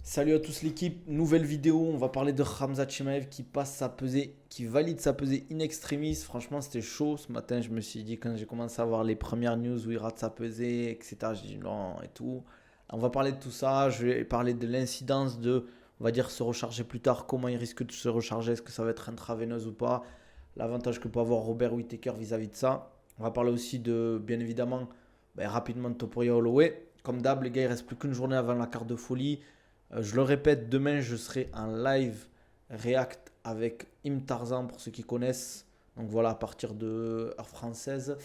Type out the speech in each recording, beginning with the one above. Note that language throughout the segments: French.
Salut à tous l'équipe, nouvelle vidéo, on va parler de Khamzat Chimaev qui passe sa pesée, qui valide sa pesée in extremis. Franchement c'était chaud ce matin, je me suis dit quand j'ai commencé à voir les premières news où il rate sa pesée, etc. J'ai dit non et tout. On va parler de tout ça, je vais parler de l'incidence de, on va dire, se recharger plus tard, comment il risque de se recharger, est-ce que ça va être intraveineuse ou pas, l'avantage que peut avoir Robert Whittaker vis-à-vis de ça. On va parler aussi de, bien évidemment, rapidement de Topuria Holloway. Comme d'hab les gars, il reste plus qu'une journée avant la carte de folie. Je le répète, demain je serai en live React avec Im Tarzan pour ceux qui connaissent. Donc voilà, à partir de heure française,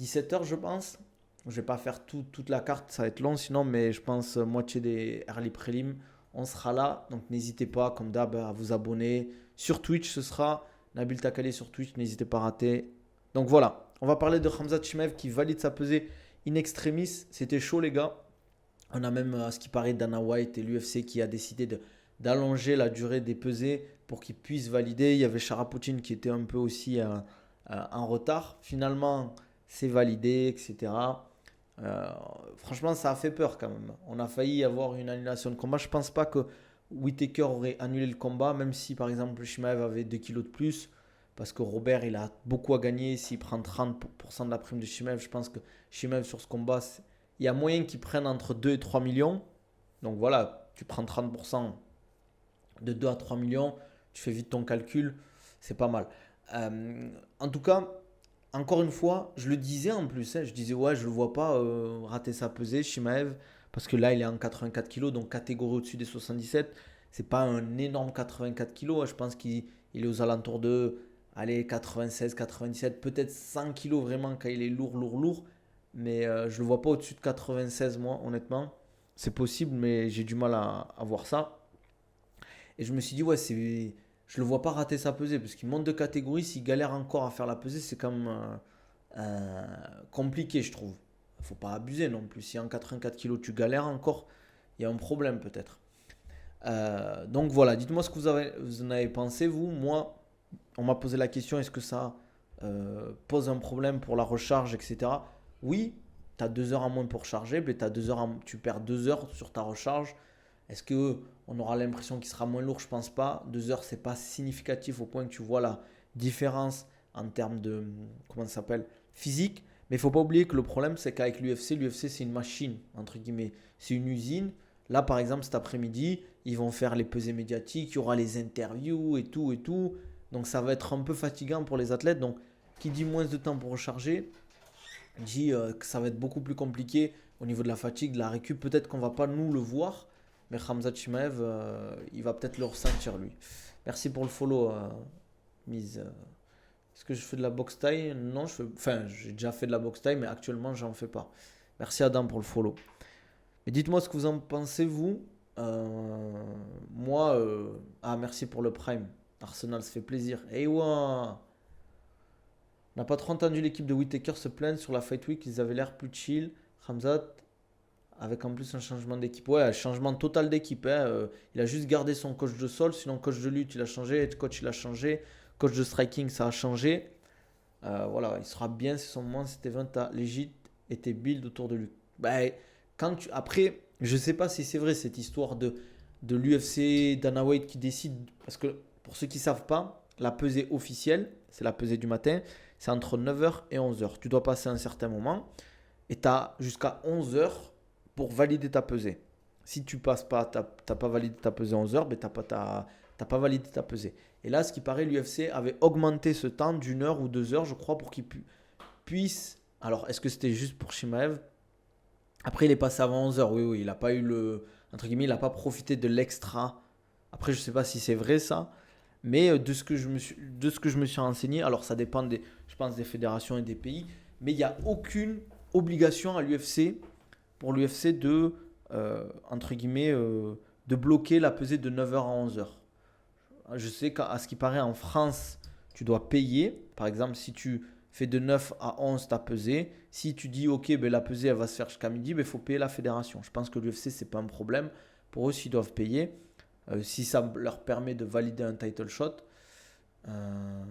17h je pense. Je ne vais pas faire toute la carte, ça va être long sinon, mais je pense moitié des early prélims. On sera là, donc n'hésitez pas, comme d'hab, à vous abonner. Sur Twitch, ce sera Nabil Takali sur Twitch, n'hésitez pas à rater. Donc voilà, on va parler de Khamzat Chimaev qui valide sa pesée in extremis. C'était chaud les gars. On a même, à ce qui paraît, Dana White et l'UFC qui a décidé d'allonger la durée des pesées pour qu'ils puissent valider. Il y avait Sharapoutin qui était un peu aussi en retard. Finalement, c'est validé, etc. Euh, Franchement, ça a fait peur quand même. On a failli avoir une annulation de combat. Je pense pas que Whittaker aurait annulé le combat, même si par exemple Shimaev avait 2 kilos de plus. Parce que Robert, il a beaucoup à gagner. S'il prend 30% de la prime de Shimaev, je pense que Shimaev sur ce combat, il y a moyen qu'ils prennent entre 2 et 3 millions. Donc voilà, tu prends 30% de 2 à 3 millions, tu fais vite ton calcul, c'est pas mal. En tout cas, encore une fois, je le disais en plus, je disais ouais, je le vois pas rater sa pesée, Shimaev, parce que là il est en 84 kilos, donc catégorie au-dessus des 77. C'est pas un énorme 84 kilos, je pense qu'il est aux alentours de allez, 96, 97, peut-être 100 kilos vraiment quand il est lourd, lourd, lourd. Mais je le vois pas au-dessus de 96 moi, honnêtement. C'est possible, mais j'ai du mal à voir ça. Et je me suis dit, ouais, je le vois pas rater sa pesée, parce qu'il monte de catégorie, s'il galère encore à faire la pesée, c'est quand même compliqué, je trouve. Faut pas abuser non plus. Si en 84 kilos tu galères encore, il y a un problème peut-être. Donc voilà, dites-moi ce que vous en avez pensé, vous. Moi, on m'a posé la question, est-ce que ça pose un problème pour la recharge, etc. Oui, tu as 2 heures en moins pour charger, mais tu perds 2 heures sur ta recharge. Est-ce que on aura l'impression qu'il sera moins lourd? Je pense pas. 2 heures, c'est pas significatif au point que tu vois la différence en termes de comment ça s'appelle physique. Mais il faut pas oublier que le problème, c'est qu'avec l'UFC c'est une machine entre guillemets, c'est une usine. Là, par exemple, cet après-midi, ils vont faire les pesées médiatiques, il y aura les interviews et tout et tout. Donc ça va être un peu fatigant pour les athlètes. Donc qui dit moins de temps pour recharger, dit que ça va être beaucoup plus compliqué au niveau de la fatigue, de la récup. Peut-être qu'on va pas nous le voir, mais Khamzat Chimaev, il va peut-être le ressentir lui. Merci pour le follow, mise. Est-ce que je fais de la boxe taille? Non, enfin, j'ai déjà fait de la boxe taille, mais actuellement, j'en fais pas. Merci Adam pour le follow. Mais dites-moi ce que vous en pensez, vous. Moi, ah, merci pour le Prime. Arsenal, ça fait plaisir. Et ouais, on n'a pas trop entendu l'équipe de Whittaker se plaindre sur la Fight Week. Ils avaient l'air plus chill. Hamzat, avec en plus un changement d'équipe. Ouais, un changement total d'équipe, hein. Il a juste gardé son coach de sol. Sinon, coach de lutte, il a changé. Head coach, il a changé. Coach de striking, ça a changé. Voilà, il sera bien si son moment cet event a légit été build autour de lui. Bah, après, je sais pas si c'est vrai cette histoire de l'UFC, Dana White qui décide. Parce que pour ceux qui savent pas, la pesée officielle, c'est la pesée du matin, c'est entre 9h et 11h. Tu dois passer un certain moment et tu as jusqu'à 11h pour valider ta pesée. Si tu passes pas, t'as pas validé ta pesée à 11h, ben t'as pas validé ta pesée. Et là, ce qui paraît, l'UFC avait augmenté ce temps d'une heure ou 2 heures, je crois, pour qu'il puisse. Alors, est-ce que c'était juste pour Shimaev? Après, il est passé avant 11h. Oui, oui, il n'a pas eu le. Entre guillemets, il n'a pas profité de l'extra. Après, je ne sais pas si c'est vrai ça. Mais de ce que je me suis renseigné, alors ça dépend je pense, des fédérations et des pays, mais il n'y a aucune obligation à l'UFC, pour l'UFC entre guillemets, de bloquer la pesée de 9h à 11h. Je sais qu'à ce qui paraît en France, tu dois payer. Par exemple, si tu fais de 9 à 11 ta pesée, si tu dis ok, ben, la pesée elle va se faire jusqu'à midi, il faut payer la fédération. Je pense que l'UFC, c'est pas un problème. Pour eux, s'ils doivent payer, si ça leur permet de valider un title shot, euh,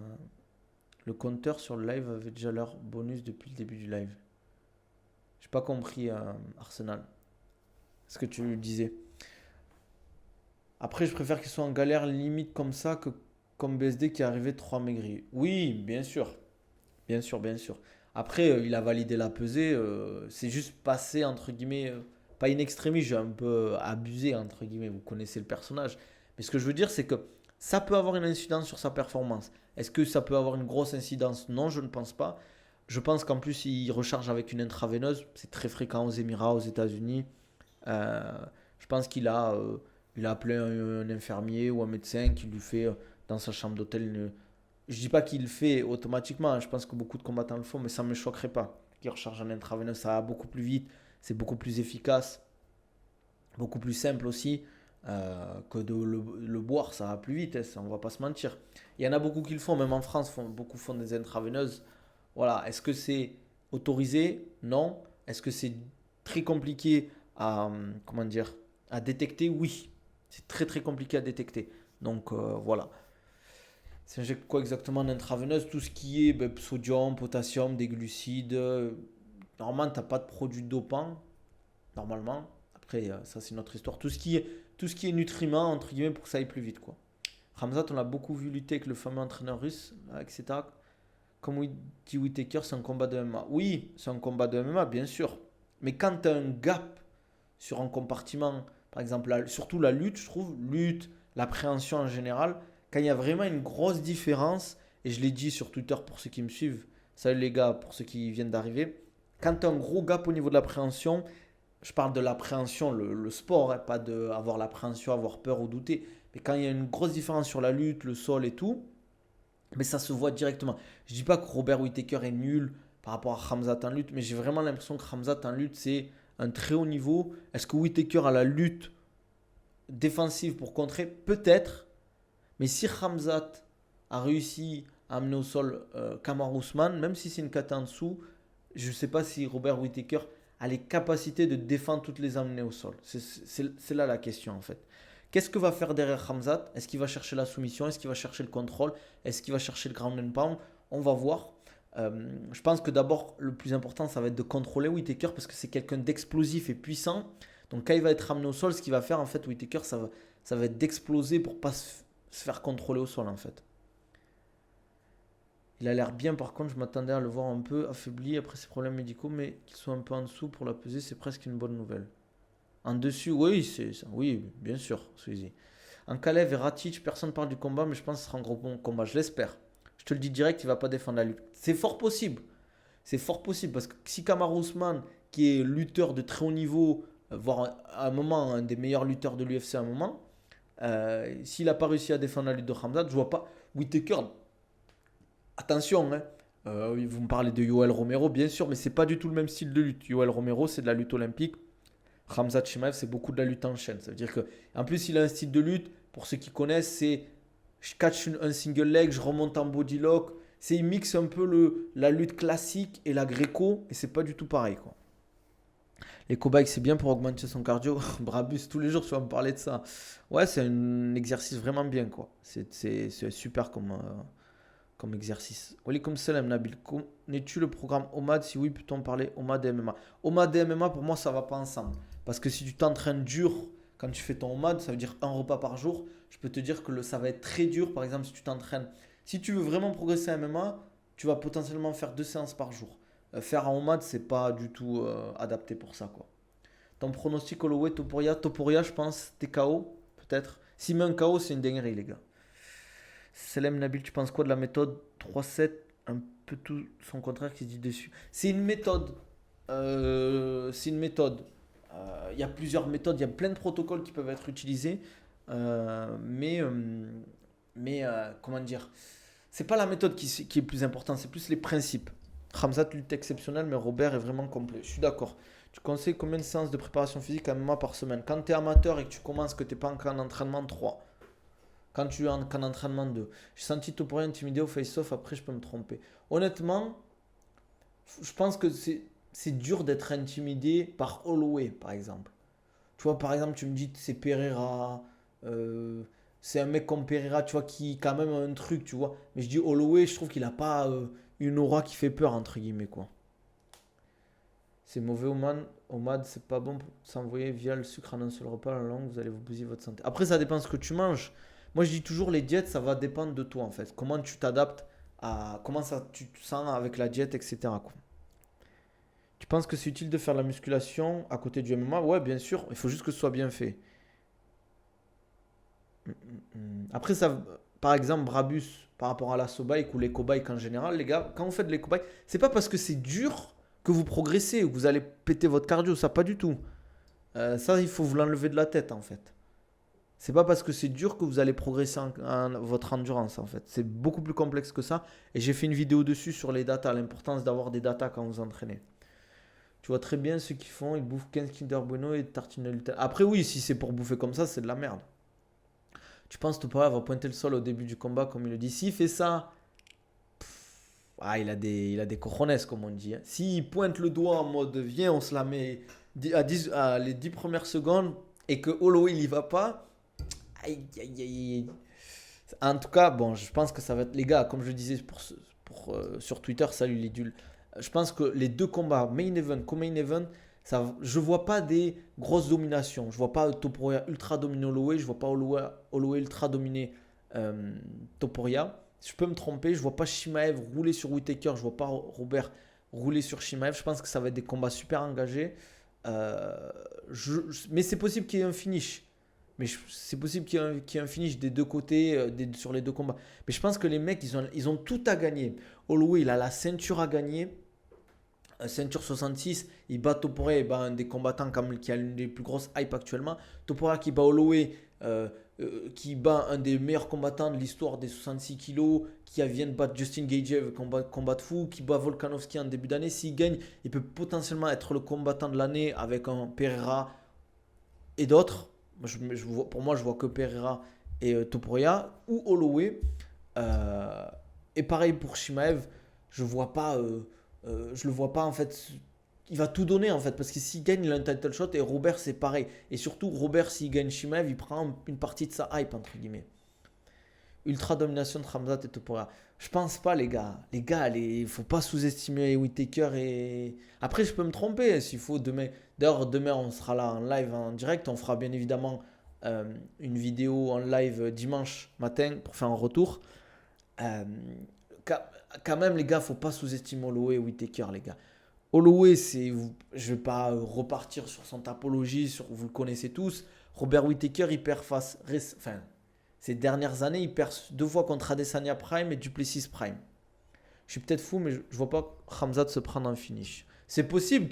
le compteur sur le live avait déjà leur bonus depuis le début du live. J'ai pas compris, Arsenal. Ce que tu disais. Après, je préfère qu'il soit en galère limite comme ça que comme BSD qui est arrivé 3 maigris. Oui, bien sûr. Bien sûr, bien sûr. Après, il a validé la pesée. C'est juste passé, entre guillemets, pas in extremis, j'ai un peu abusé, entre guillemets. Vous connaissez le personnage. Mais ce que je veux dire, c'est que ça peut avoir une incidence sur sa performance. Est-ce que ça peut avoir une grosse incidence? Non, je ne pense pas. Je pense qu'en plus, il recharge avec une intraveineuse. C'est très fréquent aux Émirats, aux États-Unis. Euh, je pense il a appelé un infirmier ou un médecin qui lui fait dans sa chambre d'hôtel je dis pas qu'il le fait automatiquement, hein. Je pense que beaucoup de combattants le font, mais ça ne me choquerait pas. Qu'il recharge en intraveineux, ça va beaucoup plus vite, c'est beaucoup plus efficace, beaucoup plus simple aussi que de le boire, ça va plus vite, hein, on va pas se mentir. Il y en a beaucoup qui le font, même en France, beaucoup font des intraveineuses. Voilà, est-ce que c'est autorisé? Non. Est-ce que c'est très compliqué à, comment dire, à détecter? Oui. C'est très très compliqué à détecter. Donc voilà. S'injecte quoi exactement en intraveineuse? Tout ce qui est sodium, potassium, des glucides. Normalement, tu n'as pas de produits dopants. Normalement. Après, ça, c'est notre histoire. Tout ce qui est nutriments, entre guillemets, pour que ça aille plus vite, quoi. Ramzat, on l'a beaucoup vu lutter avec le fameux entraîneur russe, etc. Comme dit Whittaker, c'est un combat de MMA. Oui, c'est un combat de MMA, bien sûr. Mais quand tu as un gap sur un compartiment, par exemple, surtout la lutte, je trouve, lutte, l'appréhension en général, quand il y a vraiment une grosse différence, et je l'ai dit sur Twitter pour ceux qui me suivent, salut les gars, pour ceux qui viennent d'arriver, quand tu as un gros gap au niveau de l'appréhension, je parle de l'appréhension, le sport, hein, pas d'avoir l'appréhension, avoir peur ou douter, mais quand il y a une grosse différence sur la lutte, le sol et tout, mais ça se voit directement. Je dis pas que Robert Whittaker est nul par rapport à Khamzat en lutte, mais j'ai vraiment l'impression que Khamzat en lutte, c'est un très haut niveau. Est-ce que Whittaker a la lutte défensive pour contrer? Peut-être. Mais si Khamzat a réussi à amener au sol Kamaru Usman, même si c'est une kata en dessous, je ne sais pas si Robert Whittaker a les capacités de défendre toutes les amener au sol. C'est là la question en fait. Qu'est-ce que va faire derrière Khamzat? Est-ce qu'il va chercher la soumission? Est-ce qu'il va chercher le contrôle? Est-ce qu'il va chercher le ground and pound? On va voir. Je pense que d'abord, le plus important, ça va être de contrôler Whittaker parce que c'est quelqu'un d'explosif et puissant. Donc quand il va être ramené au sol, ce qu'il va faire en fait, Whittaker, ça va être d'exploser pour pas se faire contrôler au sol en fait. Il a l'air bien par contre, je m'attendais à le voir un peu affaibli après ses problèmes médicaux, mais qu'il soit un peu en dessous pour la peser, c'est presque une bonne nouvelle. En dessus, oui, c'est ça. Oui, bien sûr, Squeezie. En Kalev et Ratic, personne ne parle du combat, mais je pense que ce sera un gros bon combat. Je l'espère. Je te le dis direct, il va pas défendre la lutte. C'est fort possible. C'est fort possible parce que si Kamaru Usman, qui est lutteur de très haut niveau, voire à un moment un des meilleurs lutteurs de l'UFC à un moment, s'il n'a pas réussi à défendre la lutte de Khamzat, je vois pas. Whittaker, attention, hein. Oui, vous me parlez de Yoel Romero, bien sûr, mais c'est pas du tout le même style de lutte. Yoel Romero, c'est de la lutte olympique. Khamzat Chimaev, c'est beaucoup de la lutte en chaîne. Ça veut dire que, en plus, il a un style de lutte, pour ceux qui connaissent, c'est je catch un single leg, je remonte en body lock. C'est, il mixe un peu la lutte classique et la gréco, et c'est pas du tout pareil, quoi. Les cobayes, c'est bien pour augmenter son cardio. Brabus, tous les jours, tu vas me parler de ça. Ouais, c'est un exercice vraiment bien, quoi. C'est super comme exercice. Walaikum salam, Nabil. Connais-tu le programme OMAD? Si oui, peut-on parler OMAD et MMA? OMAD et MMA, pour moi, ça va pas ensemble. Parce que si tu t'entraînes dur quand tu fais ton OMAD, ça veut dire un repas par jour. Je peux te dire que ça va être très dur. Par exemple, si tu t'entraînes. Si tu veux vraiment progresser en MMA, tu vas potentiellement faire 2 séances par jour. Faire un OMAD, c'est pas du tout adapté pour ça, quoi. Ton pronostic Holloway, Topuria? Topuria, je pense, TKO, peut-être. S'il met un KO, c'est une dinguerie, les gars. Selem Nabil, tu penses quoi de la méthode 3-7? Un peu tout son contraire qui se dit dessus. C'est une méthode. C'est une méthode. Il y a plusieurs méthodes, il y a plein de protocoles qui peuvent être utilisés. Mais comment dire? C'est pas la méthode qui est plus importante, c'est plus les principes. Khamzat lutte exceptionnelle, mais Robert est vraiment complet. Je suis d'accord. Tu conseilles combien de séances de préparation physique à MMA par semaine? Quand tu es amateur et que tu commences, que tu n'es pas encore en entraînement, 3. Quand tu es en entraînement, 2. J'ai senti Topuria intimidé au face-off, après je peux me tromper. Honnêtement, je pense que c'est dur d'être intimidé par Holloway, par exemple. Tu vois, par exemple, tu me dis c'est Pereira, c'est un mec comme Pereira, tu vois, qui quand même a un truc, tu vois. Mais je dis Holloway, je trouve qu'il a pas une aura qui fait peur, entre guillemets, quoi. C'est mauvais Omad, c'est pas bon pour s'envoyer via le sucre en un seul repas la langue, vous allez vous bousiller votre santé. Après, ça dépend de ce que tu manges. Moi, je dis toujours, les diètes, ça va dépendre de toi en fait. Comment tu t'adaptes à comment ça tu te sens avec la diète, etc. quoi. Tu penses que c'est utile de faire la musculation à côté du MMA? Ouais, bien sûr, il faut juste que ce soit bien fait. Après, ça, par exemple, Brabus, par rapport à la bike ou l'éco-bike en général, les gars, quand vous faites de l'éco-bike, c'est pas parce que c'est dur que vous progressez ou que vous allez péter votre cardio, ça pas du tout. Ça, il faut vous l'enlever de la tête en fait. C'est pas parce que c'est dur que vous allez progresser votre endurance en fait. C'est beaucoup plus complexe que ça. Et j'ai fait une vidéo dessus sur les datas, l'importance d'avoir des datas quand vous entraînez. Tu vois très bien ceux qui font, ils bouffent 15 Kinder Bueno et tartines de Nutella. Après oui, si c'est pour bouffer comme ça, c'est de la merde. Tu penses que Topuria va pointer le sol au début du combat comme il le dit. S'il fait ça, il a des cojones comme on dit. Hein. S'il pointe le doigt en mode viens, on se la met à les 10 premières secondes et que Holloway il y va pas, aïe aïe aïe. En tout cas, bon, je pense que ça va être les gars, comme je disais sur Twitter, salut les dulls. Je pense que les deux combats, main event, co-main event, ça, je vois pas des grosses dominations. Je vois pas Topuria ultra dominer Holloway, je vois pas Holloway ultra dominer Topuria. Je peux me tromper, je vois pas Shimaev rouler sur Whittaker, je vois pas Robert rouler sur Shimaev. Je pense que ça va être des combats super engagés. Euh, mais c'est possible qu'il y ait un finish. C'est possible qu'il y ait un finish des deux côtés sur les deux combats. Mais je pense que les mecs, ils ont tout à gagner. Holloway, il a la ceinture à gagner. Ceinture 66, il bat Topuria, il bat un des combattants qui a l'une des plus grosses hype actuellement. Topuria qui bat Holloway, qui bat un des meilleurs combattants de l'histoire des 66 kilos, qui vient de battre Justin Gaethje avec combat de fou, qui bat Volkanovski en début d'année. S'il gagne, il peut potentiellement être le combattant de l'année avec un Pereira et d'autres. Pour moi, je vois que Pereira et Topuria ou Holloway. Euh, et pareil pour Shimaev, je vois pas, je le vois pas en fait. Il va tout donner en fait parce que s'il gagne, il a un title shot et Robert c'est pareil. Et surtout Robert s'il gagne Shimaev, il prend une partie de sa hype entre guillemets. Ultra domination de Khamzat et Topuria. Je pense pas les gars. Les gars, il faut pas sous-estimer Whittaker et après je peux me tromper s'il faut demain. D'ailleurs demain on sera là en live en direct, on fera bien évidemment une vidéo en live dimanche matin pour faire un retour. Euh, quand même, les gars, faut pas sous-estimer Holloway et Whittaker, les gars. Holloway, je vais pas repartir sur son tapologie, vous le connaissez tous. Robert Whittaker, il perd enfin, ces dernières années, il perd deux fois contre Adesanya Prime et Duplessis Prime. Je suis peut-être fou, mais je vois pas Khamzat se prendre un finish. C'est possible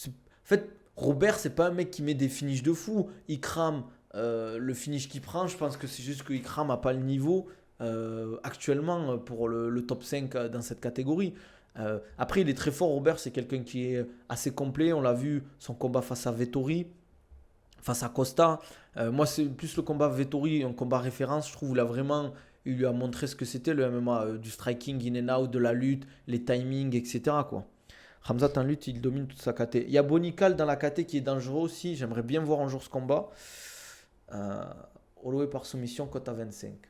en fait, Robert, c'est pas un mec qui met des finishes de fou. Il crame le finish qu'il prend. Je pense que c'est juste qu'il crame à pas le niveau actuellement pour le top 5 dans cette catégorie. Après, il est très fort, Robert. C'est quelqu'un qui est assez complet. On l'a vu, son combat face à Vettori, face à Costa. Moi, c'est plus le combat Vettori, un combat référence. Je trouve il lui a montré ce que c'était le MMA, du striking in and out, de la lutte, les timings, etc. quoi. Khamzat en lutte, il domine toute sa KT. Il y a Bonical dans la KT qui est dangereux aussi. J'aimerais bien voir un jour ce combat. Euh, Holloway par soumission, cote à 25. Il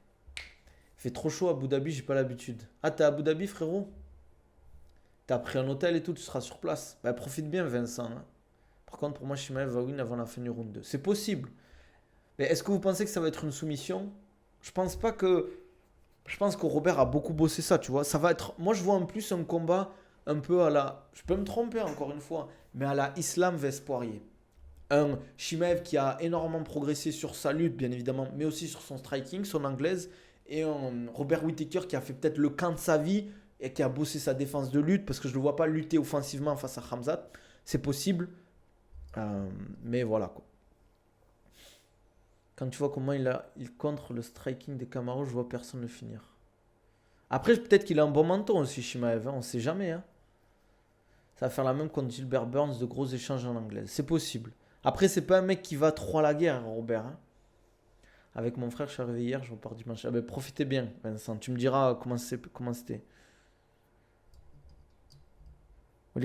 fait trop chaud à Abu Dhabi, j'ai pas l'habitude. Ah, t'es à Abu Dhabi, frérot? T'as pris un hôtel et tout, tu seras sur place. Bah, profite bien, Vincent. Hein. Par contre, pour moi, Shimaev va win avant la fin du round 2. C'est possible. Mais est-ce que vous pensez que ça va être une soumission? Je pense pas que. Je pense que Robert a beaucoup bossé ça, tu vois. Ça va être. Moi, je vois en plus un combat un peu à la. Je peux me tromper encore une fois, mais à la Islam Vespoirier. Un Shimaev qui a énormément progressé sur sa lutte, bien évidemment, mais aussi sur son striking, son anglaise. Et un Robert Whittaker qui a fait peut-être le camp de sa vie et qui a bossé sa défense de lutte, parce que je ne le vois pas lutter offensivement face à Khamzat. C'est possible. Mais voilà quoi. Quand tu vois comment il contre le striking des Camaro, je vois personne le finir. Après, peut-être qu'il a un bon menton aussi, Shimaev. Hein, on ne sait jamais. Hein. Ça va faire la même contre Gilbert Burns, de gros échanges en anglais. C'est possible. Après, c'est pas un mec qui va trop à la guerre, Robert. Hein. Avec mon frère, je suis arrivé hier, je repars dimanche. Ah ben, profitez bien, Vincent. Tu me diras comment c'était.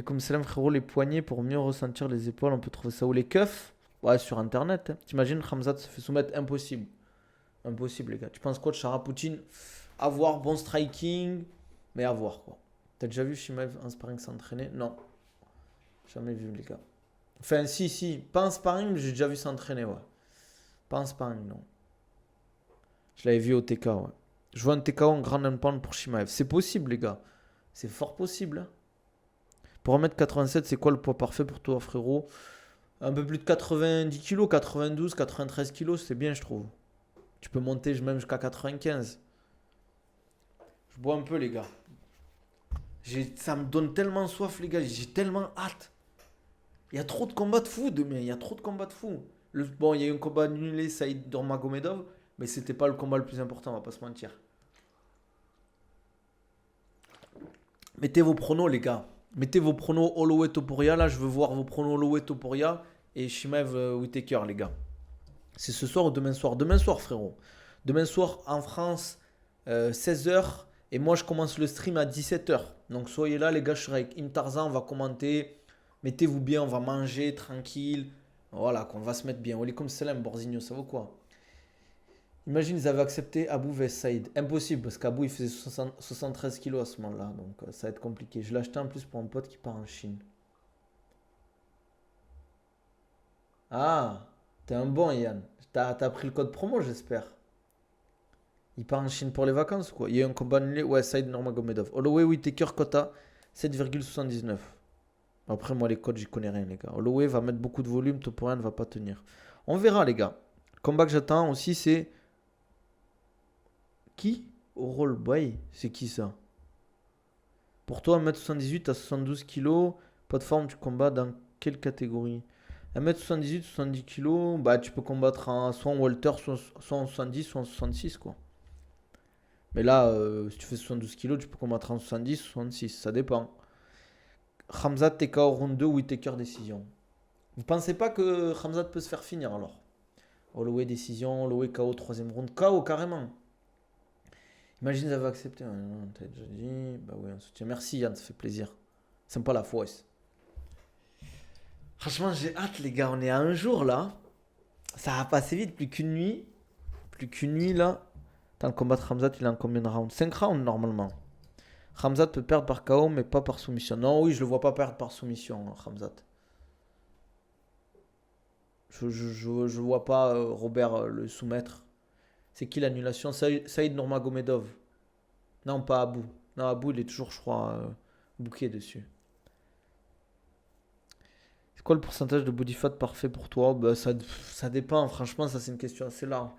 Comme salam, frérot, les poignets pour mieux ressentir les épaules, on peut trouver ça où? Les keufs? Ouais, sur internet. Hein. T'imagines, Khamzat se fait soumettre? Impossible. Impossible, les gars. Tu penses quoi de Charapoutine? Avoir bon striking, mais avoir quoi. T'as déjà vu Shimaev en sparring s'entraîner? Non. Jamais vu, les gars. Enfin, si. Pas en sparring, mais j'ai déjà vu s'entraîner, ouais. Pas en sparring, non. Je l'avais vu au TK, ouais. Je vois un TKO en grand pound pour Shimaev. C'est possible, les gars. C'est fort possible, hein. Pour 1m87, c'est quoi le poids parfait pour toi, frérot? Un peu plus de 90 kilos, 92, 93 kilos, c'est bien, je trouve. Tu peux monter même jusqu'à 95. Je bois un peu, les gars. Ça me donne tellement soif, les gars. J'ai tellement hâte. Il y a trop de combats de fou demain. Il y a trop de combats de fou. Bon, il y a eu un combat annulé, Saïd Nurmagomedov. Mais c'était pas le combat le plus important, on va pas se mentir. Mettez vos pronos, les gars. Mettez vos pronos Holloway Topuria. Là, je veux voir vos pronos Holloway Topuria et Shimaev Whittaker, les gars. C'est ce soir ou demain soir? Demain soir, frérot. Demain soir en France, 16h. Et moi, je commence le stream à 17h. Donc, soyez là, les gars. Je serai avec Imtarzan. On va commenter. Mettez-vous bien. On va manger tranquille. Voilà, qu'on va se mettre bien. Walaikum salam, Borzinho. Ça vaut quoi? Imagine, ils avaient accepté Abou vs Saïd. Impossible, parce qu'Abou, il faisait 73 kilos à ce moment-là. Donc, ça va être compliqué. Je l'ai acheté en plus pour un pote qui part en Chine. Ah, t'es un bon, Yann. T'as pris le code promo, j'espère. Il part en Chine pour les vacances, quoi. Il y a eu un combat annulé. Ouais, Saïd Nurmagomedov. Holloway, Whittaker, Kota, 7,79. Après, moi, les codes, j'y connais rien, les gars. Holloway va mettre beaucoup de volume. Topuria ne va pas tenir. On verra, les gars. Le combat que j'attends aussi, c'est. Qui? Oral Boy, c'est qui ça? Pour toi, 1m78 à 72 kg, pas de forme, tu combats dans quelle catégorie? 1m78, 70 kg, bah tu peux combattre soit en Walter, soit en 70, soit en 66 quoi. Mais là, si tu fais 72 kg, tu peux combattre en 70, 66, ça dépend. Khamzat TKO round 2 ou Whittaker décision. Vous pensez pas que Khamzat peut se faire finir alors? Holloway décision, Holloway KO troisième round, KO carrément. Imagine, ils avaient accepté. Non, t'as déjà dit. Bah oui, on soutient. Merci Yann, ça fait plaisir. C'est pas la fausse. Franchement, j'ai hâte, les gars. On est à un jour là. Ça va passer vite, plus qu'une nuit. Plus qu'une nuit là. Dans le combat de Khamzat, il est en combien de rounds? 5 rounds normalement. Khamzat peut perdre par KO, mais pas par soumission. Non, oui, je le vois pas perdre par soumission, Khamzat. Je vois pas Robert le soumettre. C'est qui l'annulation? Saïd Nurmagomedov. Non, pas Abou. Non, Abou, il est toujours, je crois, booké dessus. C'est quoi le pourcentage de body fat parfait pour toi? Bah, ça dépend. Franchement, ça, c'est une question assez large.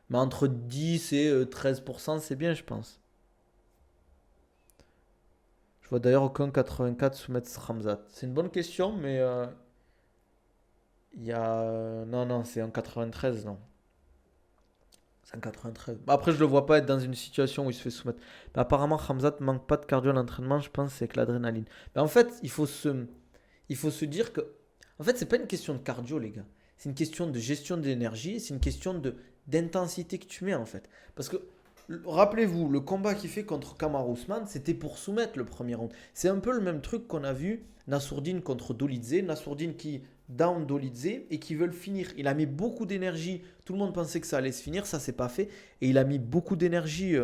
Mais entre 10 et 13%, c'est bien, je pense. Je vois d'ailleurs aucun 84 soumettre Ramzat. C'est une bonne question, mais il y a. Non, non, c'est en 93, non. C'est en 93. Bah, après, je le vois pas être dans une situation où il se fait soumettre. Mais apparemment, Ramzat manque pas de cardio à l'entraînement, je pense, c'est que l'adrénaline. Mais en fait, il faut se dire que. En fait, c'est pas une question de cardio, les gars. C'est une question de gestion de l'énergie, c'est une question d'intensité que tu mets, en fait. Parce que, rappelez-vous, le combat qu'il fait contre Kamaru Usman, c'était pour soumettre le premier round. C'est un peu le même truc qu'on a vu Nassourdine contre Dolidze. Nassourdine qui down Dolidze et qui veut le finir. Il a mis beaucoup d'énergie. Tout le monde pensait que ça allait se finir, ça s'est pas fait. Et il a mis beaucoup d'énergie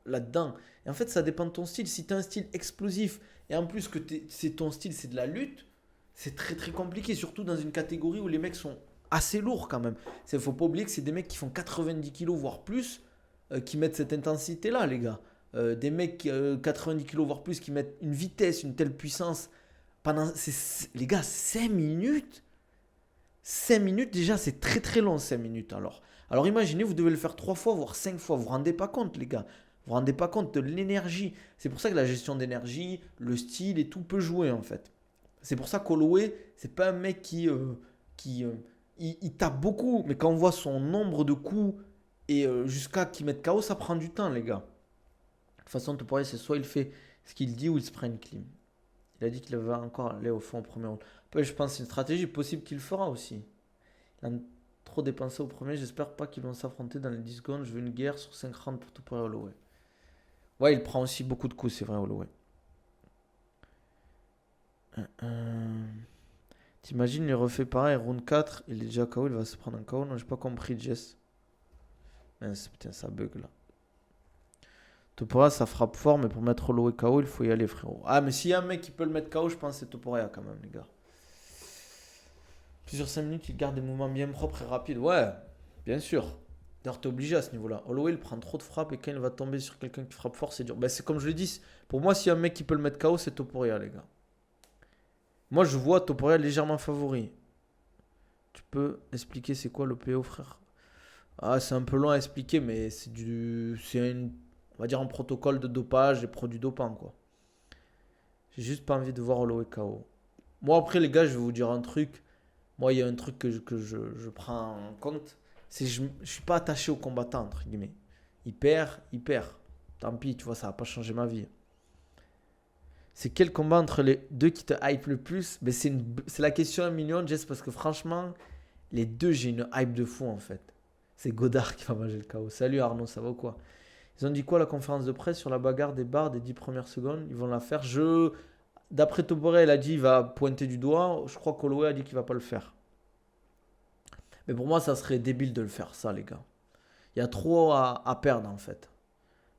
là-dedans. Et en fait, ça dépend de ton style. Si tu as un style explosif et en plus que c'est ton style, c'est de la lutte, c'est très très compliqué. Surtout dans une catégorie où les mecs sont assez lourds quand même. Il ne faut pas oublier que c'est des mecs qui font 90 kilos voire plus qui mettent cette intensité-là, les gars. Des mecs 90 kilos voire plus qui mettent une vitesse, une telle puissance pendant, les gars, 5 minutes. 5 minutes, déjà, c'est très très long, 5 minutes. Alors imaginez, vous devez le faire 3 fois, voire 5 fois. Vous vous rendez pas compte, les gars. Vous vous rendez pas compte de l'énergie. C'est pour ça que la gestion d'énergie, le style et tout peut jouer, en fait. C'est pour ça qu'Holloway, c'est pas un mec il tape beaucoup. Mais quand on voit son nombre de coups et jusqu'à qu'il mette KO, ça prend du temps, les gars. De toute façon, Topuria, c'est soit il fait ce qu'il dit ou il se prend une clim. Il a dit qu'il va encore aller au fond au premier round. Après, je pense que c'est une stratégie possible qu'il fera aussi. Il a trop dépensé au premier. J'espère pas qu'ils vont s'affronter dans les 10 secondes. Je veux une guerre sur 5 rounds pour Topuria Holloway. Ouais, il prend aussi beaucoup de coups, c'est vrai, Holloway. T'imagines, il refait pareil, round 4, il est déjà KO, il va se prendre un KO. Non, j'ai pas compris, Jess. Putain, ça bug là. Topuria, ça frappe fort, mais pour mettre Holloway KO, il faut y aller, frérot. Ah, mais s'il y a un mec qui peut le mettre KO, je pense que c'est Topuria quand même, les gars. Puis sur 5 minutes, il garde des mouvements bien propres et rapides. Ouais, bien sûr. D'ailleurs, t'es obligé à ce niveau-là. Holloway, il prend trop de frappes et quand il va tomber sur quelqu'un qui frappe fort, c'est dur. Ben, c'est comme je l'ai dit, pour moi, s'il y a un mec qui peut le mettre KO, c'est Topuria, les gars. Moi, je vois Topuria légèrement favori. Tu peux expliquer c'est quoi le PO, frère? Ah, c'est un peu long à expliquer, mais on va dire un protocole de dopage et produits dopants, quoi. J'ai juste pas envie de voir Holloway KO. Moi, après, les gars, je vais vous dire un truc. Moi, il y a un truc que je prends en compte. C'est que je ne suis pas attaché au combattant, entre guillemets. Il perd, il perd. Tant pis, tu vois, ça va pas changer ma vie. C'est quel combat entre les deux qui te hype le plus? Mais c'est la question à un million, Jess, parce que franchement, les deux, j'ai une hype de fou, en fait. C'est Godard qui va manger le KO. Salut Arnaud, ça va ou quoi? Ils ont dit quoi à la conférence de presse sur la bagarre des barres des 10 premières secondes? Ils vont la faire. D'après Toboré, il a dit qu'il va pointer du doigt. Je crois qu'Holloway a dit qu'il va pas le faire. Mais pour moi, ça serait débile de le faire, ça, les gars. Il y a trop à perdre, en fait.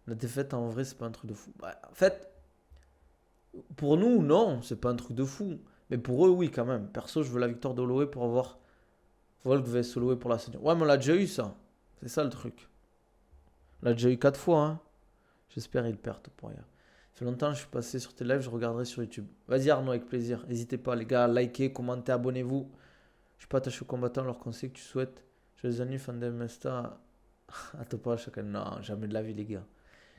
La défaite, en vrai, c'est pas un truc de fou. Bah, en fait, pour nous, non, c'est pas un truc de fou. Mais pour eux, oui, quand même. Perso, je veux la victoire d'Holloway pour avoir Volk vs Holloway pour la ceinture. Ouais, mais on l'a déjà eu, ça. C'est ça, le truc. On l'a déjà eu 4 fois, hein. J'espère qu'il perd pour rien. Ça fait longtemps que je suis passé sur tes lives, je regarderai sur YouTube. Vas-y Arnaud, avec plaisir. N'hésitez pas, les gars, likez, commentez, abonnez-vous. Je suis pas attaché aux combattants alors qu'on sait que tu souhaites. Je les annules, fan d'Mesta. Attends pas, chacun. Non, jamais de la vie, les gars.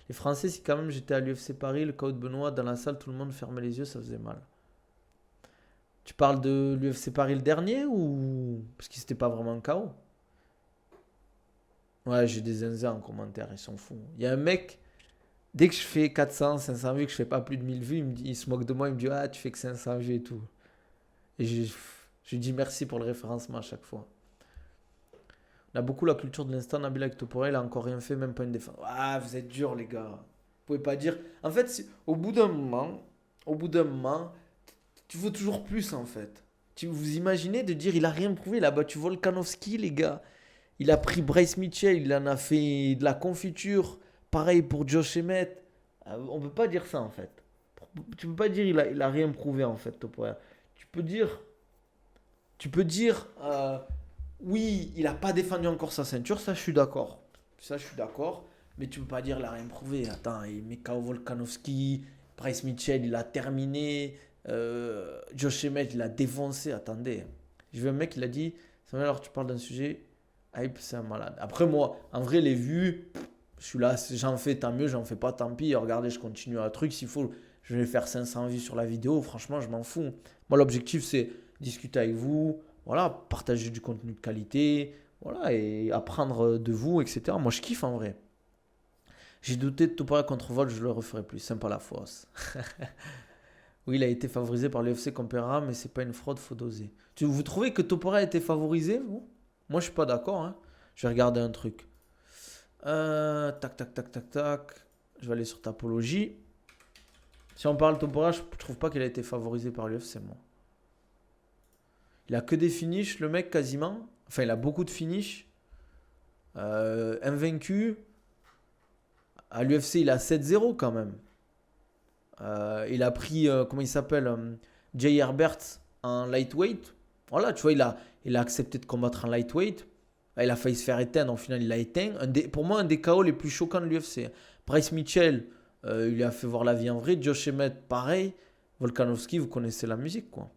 Les Français, si quand même j'étais à l'UFC Paris, le KO de Benoît, dans la salle, tout le monde fermait les yeux, ça faisait mal. Tu parles de l'UFC Paris le dernier ou. Parce qu'il s'était pas vraiment un KO? Ouais, j'ai des zinzins en commentaire, ils sont fous. Il y a un mec, dès que je fais 400, 500 vues, que je fais pas plus de 1000 vues, il se moque de moi, il me dit ah, tu fais que 500 vues et tout. Et je lui dis merci pour le référencement à chaque fois. On a beaucoup la culture de l'instant. Nabil avec Toporel, il a encore rien fait, même pas une défense. Ah, vous êtes dur, les gars. Vous pouvez pas dire. En fait, au bout d'un moment, tu veux toujours plus, en fait. Vous imaginez de dire il a rien prouvé, il a battu Volkanovski, les gars. Il a pris Bryce Mitchell, il en a fait de la confiture. Pareil pour Josh Emmett. On peut pas dire ça, en fait. Tu peux pas dire il a rien prouvé, en fait, Toporel. Tu peux dire. Tu peux dire. Oui, il n'a pas défendu encore sa ceinture, ça je suis d'accord. Ça je suis d'accord. Mais tu peux pas dire qu'il n'a rien prouvé. Attends, il met KO Volkanovski, Bryce Mitchell, il a terminé. Josh Emmett, il a défoncé. Attendez. J'ai vu un mec, il a dit Samuel, alors tu parles d'un sujet, hype, c'est un malade. Après, moi, en vrai, les vues, je suis là, j'en fais tant mieux, j'en fais pas tant pis. Regardez, je continue un truc. S'il faut, je vais faire 500 vues sur la vidéo. Franchement, je m'en fous. Moi, l'objectif, c'est discuter avec vous, voilà, partager du contenu de qualité, voilà, et apprendre de vous, etc. Moi, je kiffe en vrai. J'ai douté de Topuria contre Vol, je le referai plus. Sympa la fosse. Oui, il a été favorisé par l'UFC contre Pereira, mais c'est pas une fraude, faut doser. Vous trouvez que Topuria a été favorisé, vous? Moi, je suis pas d'accord. Hein. Je vais regarder un truc. Tac, tac, tac, tac, tac. Je vais aller sur Tapologie. Si on parle de Topuria, je trouve pas qu'il a été favorisé par l'UFC, moi. Il a que des finishes, le mec, quasiment. Enfin, il a beaucoup de finishes. Invaincu. À l'UFC, il a 7-0 quand même. Il a pris, comment il s'appelle Jay Herbert en lightweight. Voilà, tu vois, il a accepté de combattre en lightweight. Il a failli se faire éteindre. Au final, il a éteint. Pour moi, un des KO les plus choquants de l'UFC. Bryce Mitchell, il lui a fait voir la vie en vrai. Josh Emmett, pareil. Volkanovski, vous connaissez la musique, quoi.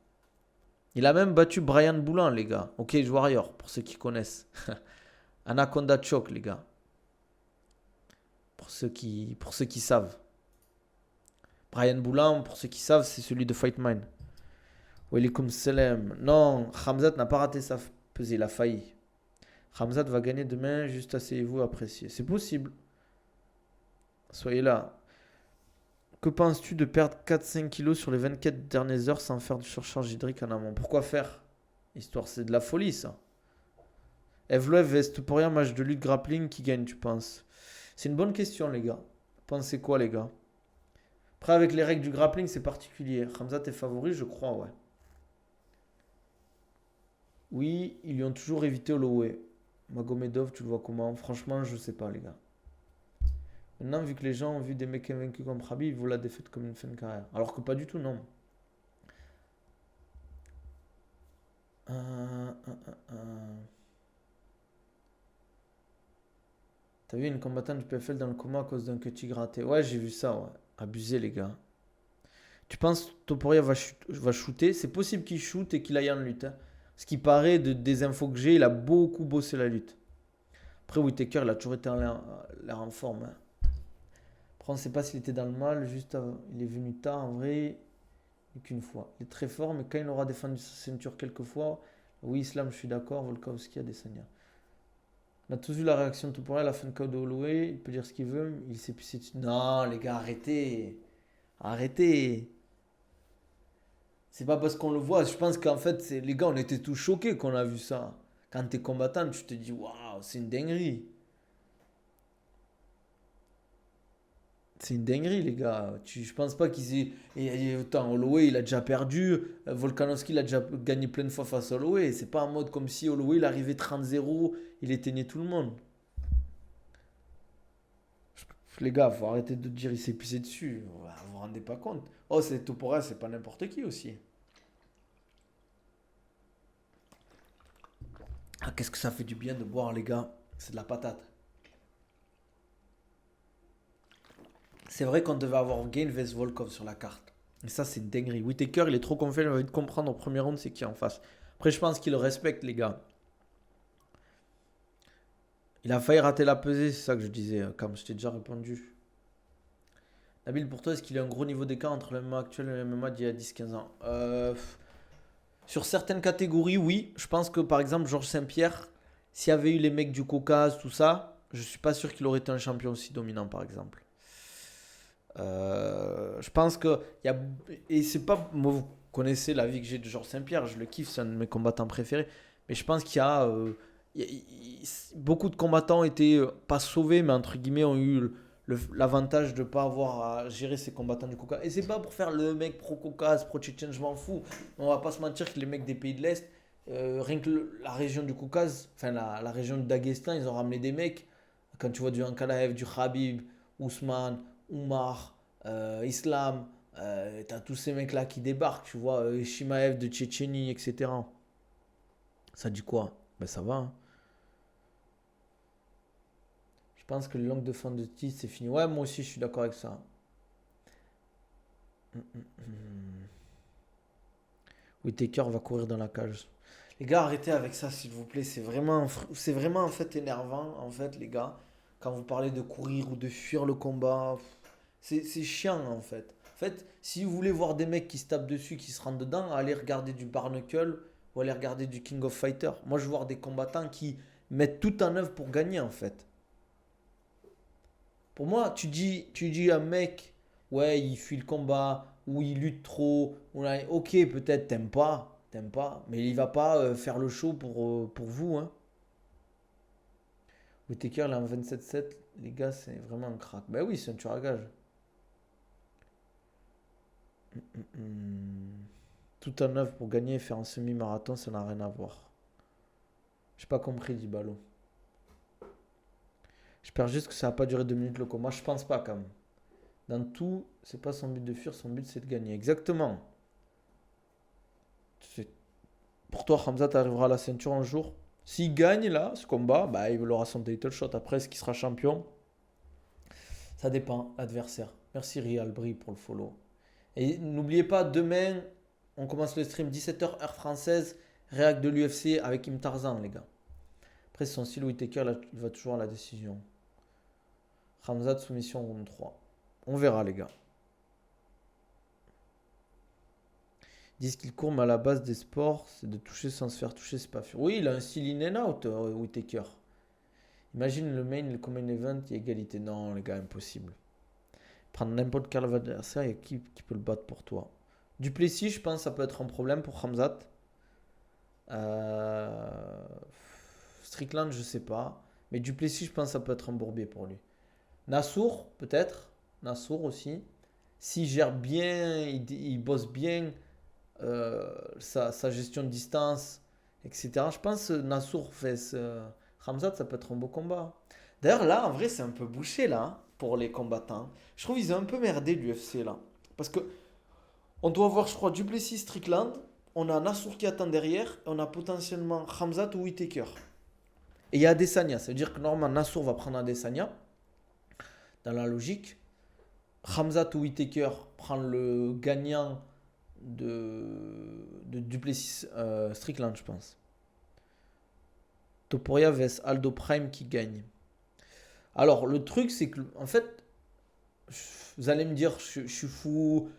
Il a même battu Brian Boulan, les gars. Ok, Warrior, pour ceux qui connaissent. Anaconda Choke, les gars. Pour ceux qui savent. Brian Boulan, pour ceux qui savent, c'est celui de Fight Mine. Welcome salam. Non, Khamzat n'a pas raté sa pesée, il a failli. Khamzat va gagner demain, juste asseyez-vous, appréciez. C'est possible. Soyez là. Que penses-tu de perdre 4-5 kilos sur les 24 dernières heures sans faire de surcharge hydrique en amont? Pourquoi faire? Histoire, c'est de la folie, ça. Evloev vs Topuria, match de lutte grappling, qui gagne, tu penses? C'est une bonne question, les gars. Pensez quoi, les gars? Après, avec les règles du grappling, c'est particulier. Khamzat est favori, je crois, ouais. Oui, ils lui ont toujours évité Holloway. Magomedov, tu le vois comment? Franchement, je sais pas, les gars. Maintenant, vu que les gens ont vu des mecs invaincus comme Khabib, ils voient la défaite comme une fin de carrière. Alors que pas du tout, non. T'as vu une combattante du PFL dans le coma à cause d'un cutty gratté? Ouais, j'ai vu ça, ouais. Abusé, les gars. Tu penses Topuria va shooter? C'est possible qu'il shoot et qu'il aille en lutte, hein. Ce qui paraît des infos que j'ai, il a beaucoup bossé la lutte. Après, Whittaker, il a toujours été l'air en forme, hein. Après, on ne sait pas s'il était dans le mal, il est venu tard en vrai, et qu'une fois. Il est très fort, mais quand il aura défendu sa ceinture quelques fois, oui, Islam, je suis d'accord, Volkanovski a des Adesanya. On a tous vu la réaction de Topuria à la fin de KO de Holloway, il peut dire ce qu'il veut, il s'est pissé dessus. Non, les gars, arrêtez. Arrêtez. C'est pas parce qu'on le voit. Je pense qu'en fait, les gars, on était tous choqués qu'on a vu ça. Quand t'es combattant, tu te dis, waouh, c'est une dinguerie. C'est une dinguerie, les gars. Je pense pas qu'ils aient. Autant, Holloway, il a déjà perdu. Volkanovski, il a déjà gagné plein de fois face à Holloway. C'est pas en mode comme si Holloway, il arrivait 30-0, il éteignait tout le monde. Les gars, faut arrêter de dire il s'est pissé dessus. Vous vous rendez pas compte. Oh, c'est Topuria, c'est pas n'importe qui aussi. Ah, qu'est-ce que ça fait du bien de boire, les gars. C'est de la patate. C'est vrai qu'on devait avoir Gain vs Volkov sur la carte. Et ça, c'est une dinguerie. Whittaker, il est trop confiant, il va vite comprendre au premier round c'est qui en face. Après, je pense qu'il le respecte, les gars. Il a failli rater la pesée, c'est ça que je disais, comme je t'ai déjà répondu. Nabil, pour toi, est-ce qu'il y a un gros niveau d'écart entre le MMA actuel et le MMA d'il y a 10-15 ans? Sur certaines catégories, oui. Je pense que, par exemple, Georges Saint-Pierre, s'il y avait eu les mecs du Caucase, tout ça, je suis pas sûr qu'il aurait été un champion aussi dominant, par exemple. Je pense que y a, et c'est pas moi, vous connaissez la vie que j'ai de Georges Saint-Pierre, je le kiffe, c'est un de mes combattants préférés, mais je pense qu'il y a, beaucoup de combattants ont été pas sauvés, mais entre guillemets ont eu l'avantage de pas avoir à gérer ces combattants du Caucase. Et c'est pas pour faire le mec pro Caucase, pro Tchétchène, je m'en fous. On va pas se mentir que les mecs des pays de l'Est, rien que la région du Caucase, enfin la région du Daghestan, ils ont ramené des mecs. Quand tu vois du Ankalaev, du Khabib, Ousmane, Oumar, Islam, t'as tous ces mecs-là qui débarquent, tu vois, Shimaev de Tchétchénie, etc. Ça dit quoi? Ben ça va, hein. Je pense que le langue de fin de titre, c'est fini. Ouais, moi aussi, je suis d'accord avec ça. Whittaker va courir dans la cage. Les gars, arrêtez avec ça, s'il vous plaît. C'est vraiment en fait énervant, en fait, les gars. Quand vous parlez de courir ou de fuir le combat, c'est chiant, en fait. En fait, si vous voulez voir des mecs qui se tapent dessus, qui se rentrent dedans, allez regarder du Barnacle ou allez regarder du King of Fighter. Moi, je veux voir des combattants qui mettent tout en œuvre pour gagner, en fait. Pour moi, tu dis à un mec, ouais, il fuit le combat, ou il lutte trop, ou là, ok, peut-être t'aimes pas, mais il va pas faire le show pour vous, hein. Whittaker, il est en 27-7, les gars, c'est vraiment un crack. Ben oui, c'est un tueur à gage. Hmm. Tout en œuvre pour gagner et faire un semi-marathon, ça n'a rien à voir. J'ai pas compris, dit Ballot. J'espère juste que ça va pas durer 2 minutes le combat. Je pense pas, quand même. Dans tout, c'est pas son but de fuir, son but c'est de gagner. Exactement. C'est- Pour toi, Hamza arrivera à la ceinture un jour. S'il gagne là, ce combat, bah, il aura son title shot. Après, est-ce qu'il sera champion? Ça dépend, l'adversaire. Merci Rial Brie pour le follow. Et n'oubliez pas, demain, on commence le stream 17h heure française. Réact de l'UFC avec Im Tarzan, les gars. Après, son style Whittaker, là, il va toujours à la décision. Hamza de soumission round 3. On verra, les gars. Ils disent qu'il court, mais à la base des sports, c'est de toucher sans se faire toucher, c'est pas sûr. Oui, il a un style in and out, Whittaker. Imagine le main, le common event, il y a égalité. Non, les gars, impossible. Prendre n'importe quel adversaire, il y a qui peut le battre pour toi. Duplessis, je pense, ça peut être un problème pour Hamzat. Euh, Strickland, je sais pas. Mais Duplessis, je pense, ça peut être un bourbier pour lui. Nassour, peut-être. Nassour aussi. S'il gère bien, il bosse bien sa gestion de distance, etc. Je pense que Nassour fait Khamzat, ça peut être un beau combat. D'ailleurs, là, en vrai, c'est un peu bouché, là, hein, pour les combattants. Je trouve qu'ils ont un peu merdé l'UFC, là. Parce que on doit avoir, je crois, Duplessis Strickland. on a Nassour qui attend derrière, et on a potentiellement Khamzat ou Whittaker. Et il y a Adesanya. Ça veut dire que normalement Nassour va prendre Adesanya, dans la logique. Khamzat ou Whittaker prend le gagnant de Duplessis Strickland, je pense. Topuria vs Aldo Prime qui gagne. Alors, le truc, c'est que, en fait, vous allez me dire, je suis fou,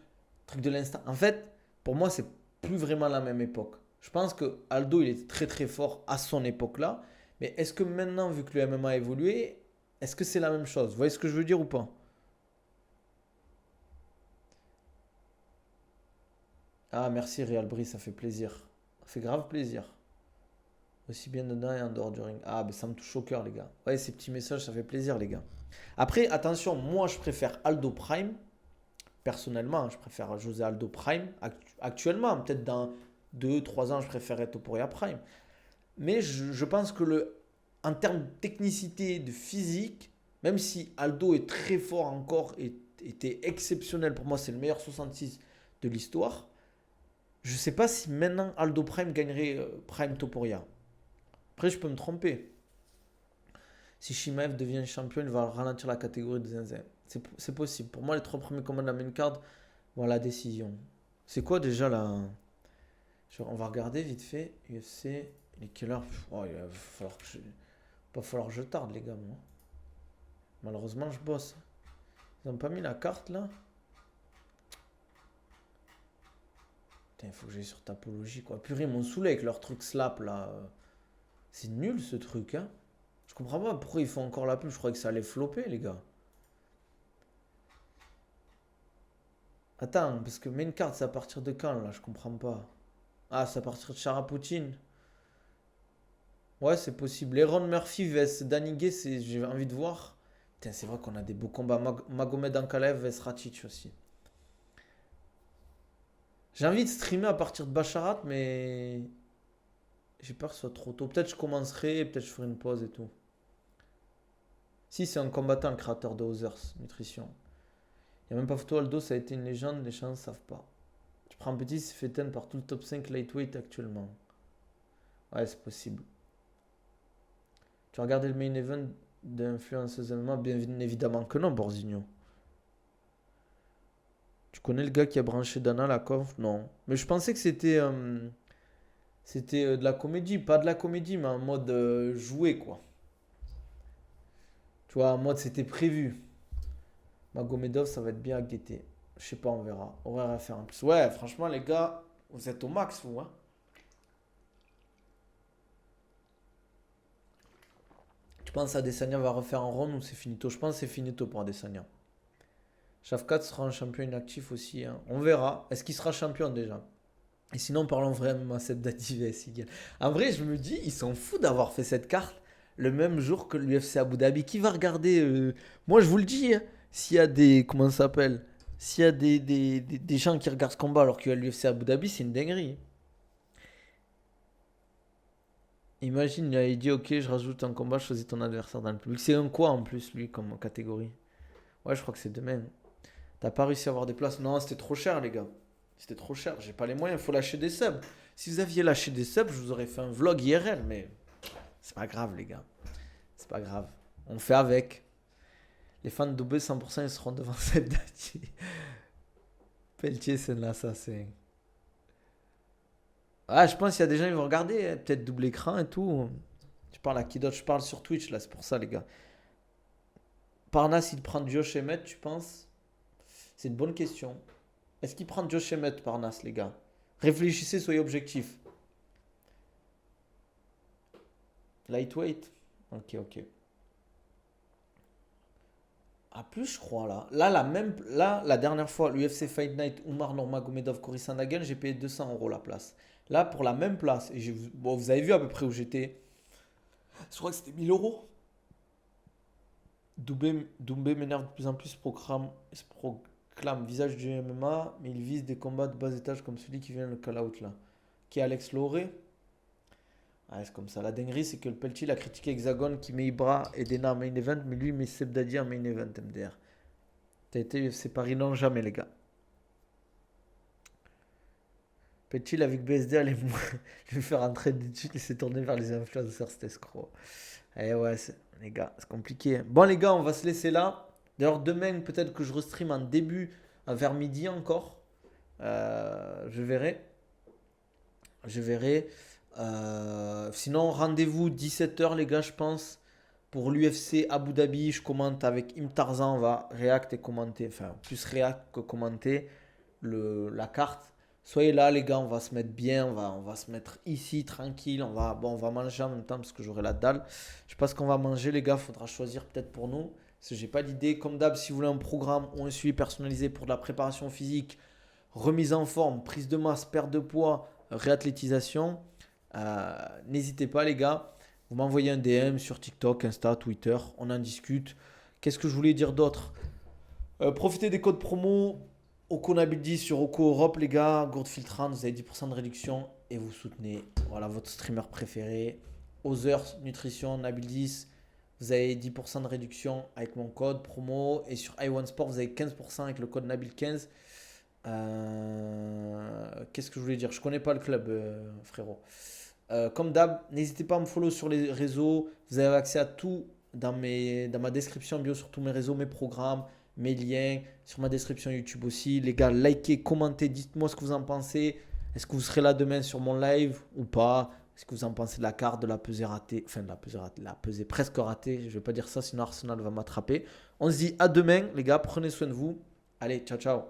truc de l'instant. En fait, pour moi, c'est plus vraiment la même époque. Je pense que Aldo, il était très très fort à son époque-là. Mais est-ce que maintenant, vu que le MMA a évolué, est-ce que c'est la même chose? Vous voyez ce que je veux dire ou pas? Ah, merci Real Brie, ça fait plaisir. Ça fait grave plaisir. Aussi bien dedans et en dehors du ring. Ah, ben ça me touche au cœur, les gars. Ouais, ces petits messages, ça fait plaisir, les gars. Après, attention, moi, je préfère Aldo Prime. Personnellement, je préfère José Aldo Prime. Actuellement, peut-être dans 2 3 ans, je préférerais Topuria Prime. Mais je pense que en termes de technicité, de physique, même si Aldo est très fort encore et était exceptionnel, pour moi, c'est le meilleur 66 de l'histoire. Je ne sais pas si maintenant Aldo Prime gagnerait Prime Topuria. Après, je peux me tromper. Si Shimaev devient champion, il va ralentir la catégorie de zinzin. C'est possible. Pour moi, les 3 premiers combats de la main card vont à la décision. C'est quoi déjà là? On va regarder vite fait. UFC, les killers. Oh, il va falloir que pas falloir que je tarde, les gars. Moi. Malheureusement, je bosse. Ils n'ont pas mis la carte là. Putain, il faut que j'aille sur Tapologie quoi. Purée, ils m'ont saoulé avec leur truc slap là. C'est nul ce truc, hein. Je comprends pas pourquoi ils font encore la pub. Je croyais que ça allait flopper, les gars. Attends, parce que main card, c'est à partir de quand là? Je comprends pas. Ah, c'est à partir de Charapoutine. Ouais, c'est possible. Aaron Murphy vs Danny Gay, j'ai envie de voir. Putain, c'est vrai qu'on a des beaux combats. Magomed Ankalaev vs Ratic aussi. J'ai envie de streamer à partir de Bacharat, mais j'ai peur que ce soit trop tôt. Peut-être je commencerai, peut-être je ferai une pause et tout. Si, c'est un combattant, le créateur de Others Nutrition. Il n'y a même pas photo, Aldo, ça a été une légende, les gens ne savent pas. Tu prends un petit, c'est fait ten par tout le top 5 lightweight actuellement. Ouais, c'est possible. Tu as regardé le main event d'influenceuse MMA? Bien évidemment que non, Borsigno. Tu connais le gars qui a branché Dana la conf? Non. Mais je pensais que c'était de la comédie. Pas de la comédie, mais en mode joué, quoi. Tu vois, en mode c'était prévu. Magomedov, ça va être bien à guetter. Je sais pas, on verra. Horaire à faire un plus. Ouais, franchement, les gars, vous êtes au max, vous, hein. Tu penses Adesanya va refaire un round ou c'est finito? Je pense que c'est finito pour Adesanya. Shafkat sera un champion inactif aussi, hein. On verra. Est-ce qu'il sera champion déjà? Et sinon, parlons vraiment à cette date d'IVS. En vrai, je me dis, ils sont fous d'avoir fait cette carte le même jour que l'UFC Abu Dhabi. Qui va regarder Moi, je vous le dis, hein, s'il y a des. Comment ça s'appelle? S'il y a des gens qui regardent ce combat alors qu'il y a l'UFC Abu Dhabi, c'est une dinguerie. Imagine, il dit, ok, je rajoute un combat, choisis ton adversaire dans le public. C'est un quoi en plus, lui, comme catégorie? Ouais, je crois que c'est demain. T'as pas réussi à avoir des places? Non, c'était trop cher, les gars. C'était trop cher. J'ai pas les moyens. Il faut lâcher des subs. Si vous aviez lâché des subs, je vous aurais fait un vlog IRL. Mais c'est pas grave, les gars. C'est pas grave. On fait avec. Les fans de Double 100%, ils seront devant cette date. Pelletier, c'est un assassin. Ah, je pense qu'il y a des gens qui vont regarder. Peut-être double écran et tout. Tu parles à qui d'autre? Je parle sur Twitch, là. C'est pour ça, les gars. Parnas, il prend Josh Emmett, tu penses? C'est une bonne question. Est-ce qu'il prend Josh Emmett, Parnas, les gars? Réfléchissez, soyez objectifs. Lightweight? Ok, ok. Ah, plus, je crois, là. La dernière fois, l'UFC Fight Night, Oumar Nurmagomedov, Cory Sandhagen, j'ai payé 200 € la place. Là, pour la même place, et bon, vous avez vu à peu près où j'étais. Je crois que c'était 1000 €. Doumbé m'énerve de plus en plus, se proclame visage du MMA, mais il vise des combats de bas étage comme celui qui vient le call-out là. Qui est Alex Loré. Ouais, c'est comme ça. La dinguerie, c'est que le Pelletier a critiqué Hexagone qui met Ibra et Dena en main event, mais lui, il met Sebdadi en main event, MDR. T'as été UFC Paris? Non, jamais, les gars. Petit avec BSD, allez lui faire rentrer d'études et s'est tourné vers les influenceurs, cet escroc. Eh ouais, les gars, c'est compliqué. Bon, les gars, on va se laisser là. D'ailleurs, demain, peut-être que je restream en début, vers midi encore. Je verrai. Je verrai. Sinon, rendez-vous 17h, les gars, je pense. Pour l'UFC Abu Dhabi, je commente avec Imtarzan. On va react et commenter. Enfin, plus react que commenter la carte. Soyez là, les gars, on va se mettre bien. On va se mettre ici, tranquille. On va manger en même temps parce que j'aurai la dalle. Je sais pas ce qu'on va manger, les gars. Faudra choisir peut-être pour nous. Parce que j'ai pas d'idée. Comme d'hab, si vous voulez un programme ou un suivi personnalisé pour de la préparation physique, remise en forme, prise de masse, perte de poids, réathlétisation, n'hésitez pas, les gars. Vous m'envoyez un DM sur TikTok, Insta, Twitter. On en discute. Qu'est-ce que je voulais dire d'autre? Profitez des codes promo. Oko Nabil10 sur Oko Europe, les gars. Gourde filtrante, vous avez 10% de réduction et vous soutenez voilà, votre streamer préféré. Others Nutrition, Nabil10, vous avez 10% de réduction avec mon code promo. Et sur i1 Sport, vous avez 15% avec le code Nabil15. Qu'est-ce que je voulais dire? Je connais pas le club, frérot. Comme d'hab, n'hésitez pas à me follow sur les réseaux. Vous avez accès à tout dans ma description bio sur tous mes réseaux, mes programmes, mes liens, sur ma description YouTube aussi. Les gars, likez, commentez, dites-moi ce que vous en pensez. Est-ce que vous serez là demain sur mon live ou pas? Est-ce que vous en pensez de la carte, de la pesée ratée? Enfin, de la pesée ratée, la pesée presque ratée. Je ne vais pas dire ça, sinon Arsenal va m'attraper. On se dit à demain, les gars. Prenez soin de vous. Allez, ciao, ciao.